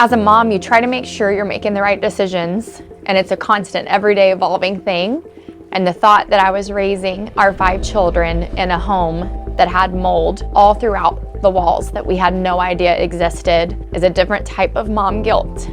As a mom, you try to make sure you're making the right decisions, and it's a constant, everyday evolving thing. And the thought that I was raising our 5 children in a home that had mold all throughout the walls that we had no idea existed is a different type of mom guilt.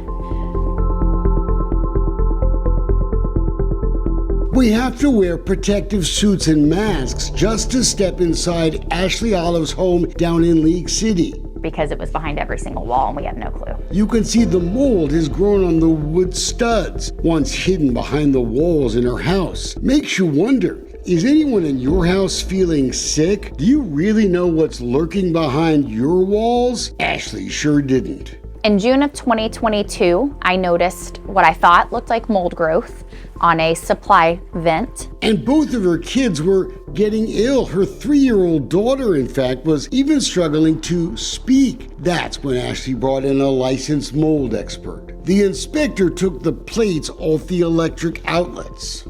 We have to wear protective suits and masks just to step inside Ashley Olive's home down in League City. Because it was behind every single wall and we had no clue. You can see the mold has grown on the wood studs, once hidden behind the walls in her house. Makes you wonder, is anyone in your house feeling sick? Do you really know what's lurking behind your walls? Ashley sure didn't. In June of 2022, I noticed what I thought looked like mold growth on a supply vent. And both of her kids were getting ill. Her 3-year-old daughter, in fact, was even struggling to speak. That's when Ashley brought in a licensed mold expert. The inspector took the plates off the electric outlets,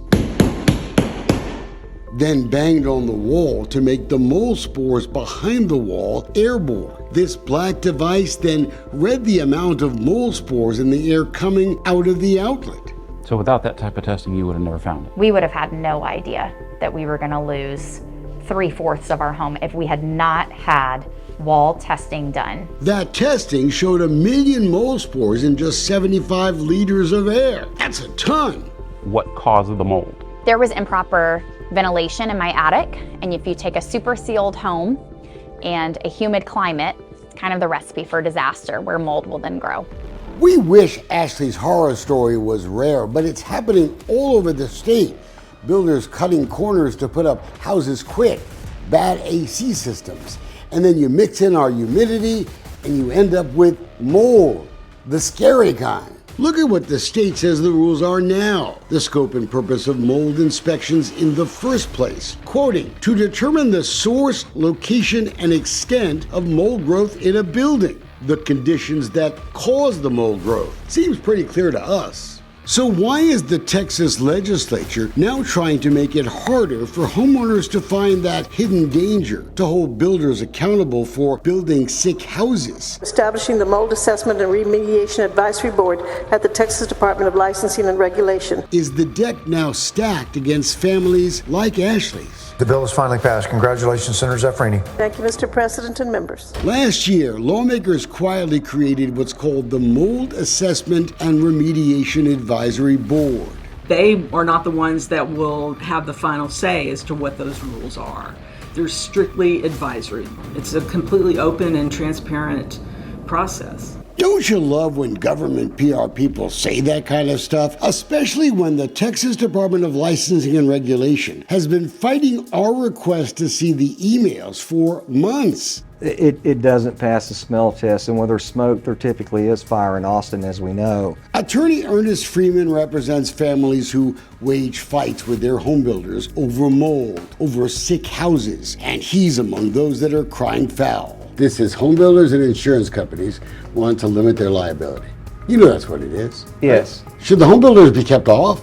then banged on the wall to make the mold spores behind the wall airborne. This black device then read the amount of mold spores in the air coming out of the outlet. So without that type of testing, you would have never found it? We would have had no idea that we were going to lose 3/4 of our home if we had not had wall testing done. That testing showed 1 million mold spores in just 75 liters of air. That's a ton. What caused the mold? There was improper ventilation in my attic, and if you take a super sealed home and a humid climate, it's kind of the recipe for disaster where mold will then grow. We wish Ashley's horror story was rare, but it's happening all over the state. Builders cutting corners to put up houses quick, bad AC systems, and then you mix in our humidity and you end up with mold, the scary kind. Look at what the state says the rules are now. The scope and purpose of mold inspections in the first place. Quoting, to determine the source, location, and extent of mold growth in a building. The conditions that cause the mold growth. Seems pretty clear to us. So why is the Texas legislature now trying to make it harder for homeowners to find that hidden danger, to hold builders accountable for building sick houses? Establishing the Mold Assessment and Remediation Advisory Board at the Texas Department of Licensing and Regulation. Is the deck now stacked against families like Ashley's? The bill is finally passed. Congratulations, Senator Zafrini. Thank you, Mr. President and members. Last year, lawmakers quietly created what's called the Mold Assessment and Remediation Advisory Board. They are not the ones that will have the final say as to what those rules are. They're strictly advisory. It's a completely open and transparent process. Don't you love when government PR people say that kind of stuff? Especially when the Texas Department of Licensing and Regulation has been fighting our request to see the emails for months. It doesn't pass the smell test, and where there's smoke, there typically is fire in Austin, as we know. Attorney Ernest Freeman represents families who wage fights with their homebuilders over mold, over sick houses, and he's among those that are crying foul. This is homebuilders and insurance companies want to limit their liability. You know that's what it is. Yes. Right? Should the homebuilders be kept off?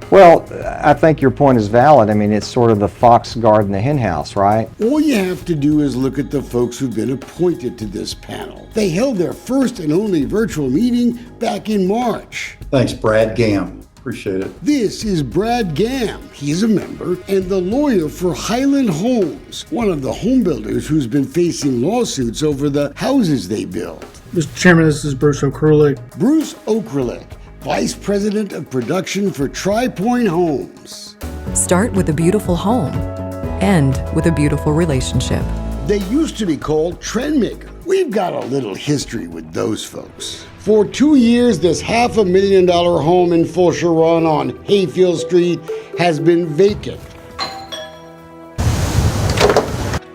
Well, I think your point is valid. I mean, it's sort of the fox guarding the hen house, right? All you have to do is look at the folks who've been appointed to this panel. They held their first and only virtual meeting back in March. Thanks, Brad Gam. Appreciate it. This is Brad Gam. He's a member and the lawyer for Highland Homes, one of the home builders who's been facing lawsuits over the houses they build. Mr. Chairman, this is Bruce Okralik. Bruce Okralik, Vice President of Production for Tri-Point Homes. Start with a beautiful home, end with a beautiful relationship. They used to be called Trendmaker. We've got a little history with those folks. For 2 years, this $500,000 home in Fulshire Run on Hayfield Street has been vacant.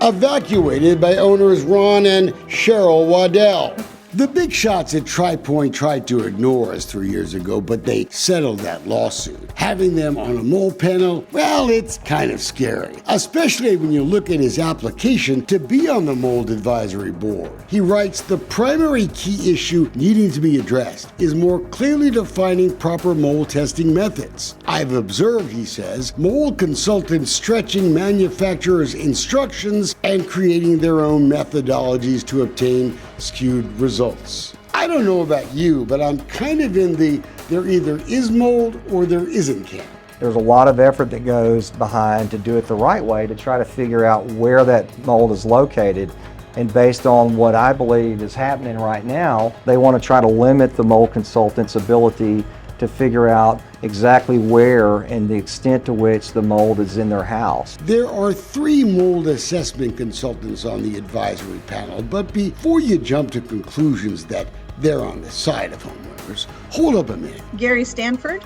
Evacuated by owners Ron and Cheryl Waddell. The big shots at Tri-Point tried to ignore us 3 years ago, but they settled that lawsuit. Having them on a mold panel, well, it's kind of scary, especially when you look at his application to be on the Mold Advisory Board. He writes, the primary key issue needing to be addressed is more clearly defining proper mold testing methods. I've observed, he says, mold consultants stretching manufacturers' instructions and creating their own methodologies to obtain skewed results. I don't know about you, but I'm kind of in the there either is mold or there isn't camp. There's a lot of effort that goes behind to do it the right way to try to figure out where that mold is located. And based on what I believe is happening right now, they want to try to limit the mold consultant's ability to figure out exactly where and the extent to which the mold is in their house. There are 3 mold assessment consultants on the advisory panel, but before you jump to conclusions that they're on the side of homeowners, hold up a minute. Gary Stanford.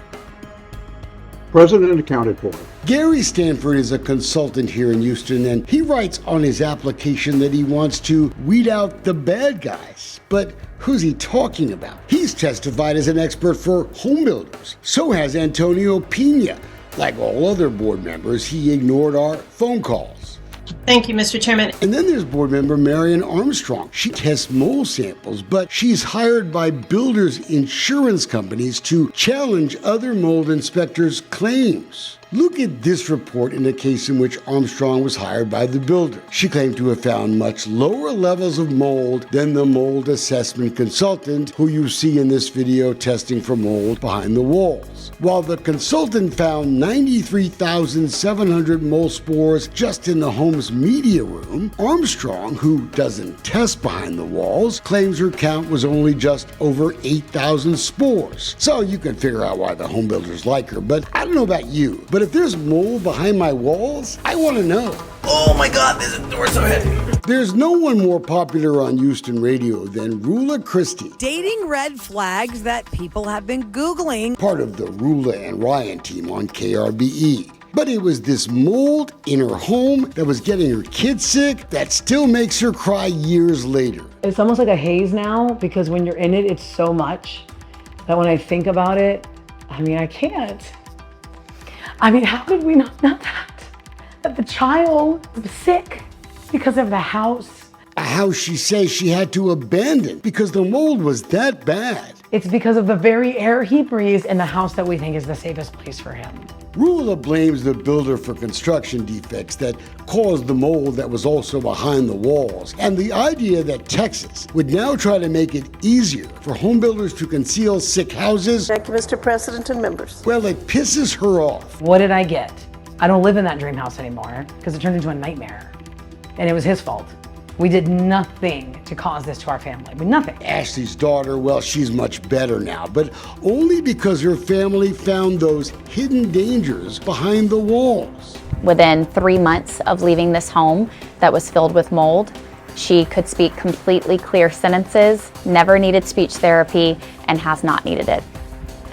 President accounted for. Gary Stanford is a consultant here in Houston, and he writes on his application that he wants to weed out the bad guys. But who's he talking about? He's testified as an expert for homebuilders. So has Antonio Pena. Like all other board members, he ignored our phone calls. Thank you, Mr. Chairman. And then there's board member Marion Armstrong. She tests mold samples, but she's hired by builders' insurance companies to challenge other mold inspectors' claims. Look at this report in a case in which Armstrong was hired by the builder. She claimed to have found much lower levels of mold than the mold assessment consultant who you see in this video testing for mold behind the walls. While the consultant found 93,700 mold spores just in the home's media room, Armstrong, who doesn't test behind the walls, claims her count was only just over 8,000 spores. So you can figure out why the home builders like her, but I don't know about you. But if there's mold behind my walls, I want to know. Oh my God, this door's so heavy. There's no one more popular on Houston radio than Rula Christie. Dating red flags that people have been Googling. Part of the Rula and Ryan team on KRBE. But it was this mold in her home that was getting her kids sick that still makes her cry years later. It's almost like a haze now, because when you're in it, it's so much that when I think about it, I can't. How could we not know that the child was sick because of the house? A house she says she had to abandon because the mold was that bad. It's because of the very air he breathes in the house that we think is the safest place for him. Rula blames the builder for construction defects that caused the mold that was also behind the walls, and the idea that Texas would now try to make it easier for home builders to conceal sick houses. Thank you, Mr. President and members. Well, it pisses her off. What did I get? I don't live in that dream house anymore because it turned into a nightmare, and it was his fault. We did nothing to cause this to our family. Nothing. Ashley's daughter, well, she's much better now, but only because her family found those hidden dangers behind the walls. Within 3 months of leaving this home that was filled with mold, she could speak completely clear sentences, never needed speech therapy, and has not needed it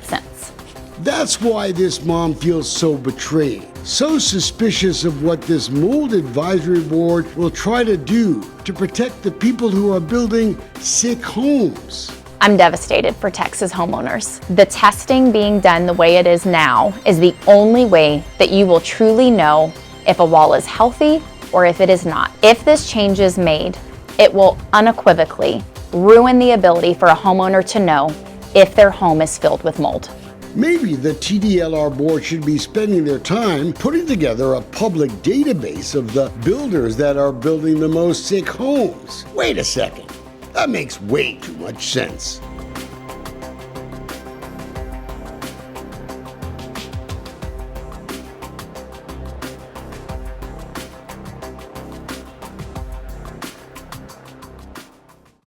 since. That's why this mom feels so betrayed, so suspicious of what this mold advisory board will try to do to protect the people who are building sick homes. I'm devastated for Texas homeowners. The testing being done the way it is now is the only way that you will truly know if a wall is healthy or if it is not. If this change is made, it will unequivocally ruin the ability for a homeowner to know if their home is filled with mold. Maybe the TDLR board should be spending their time putting together a public database of the builders that are building the most sick homes. Wait a second. That makes way too much sense.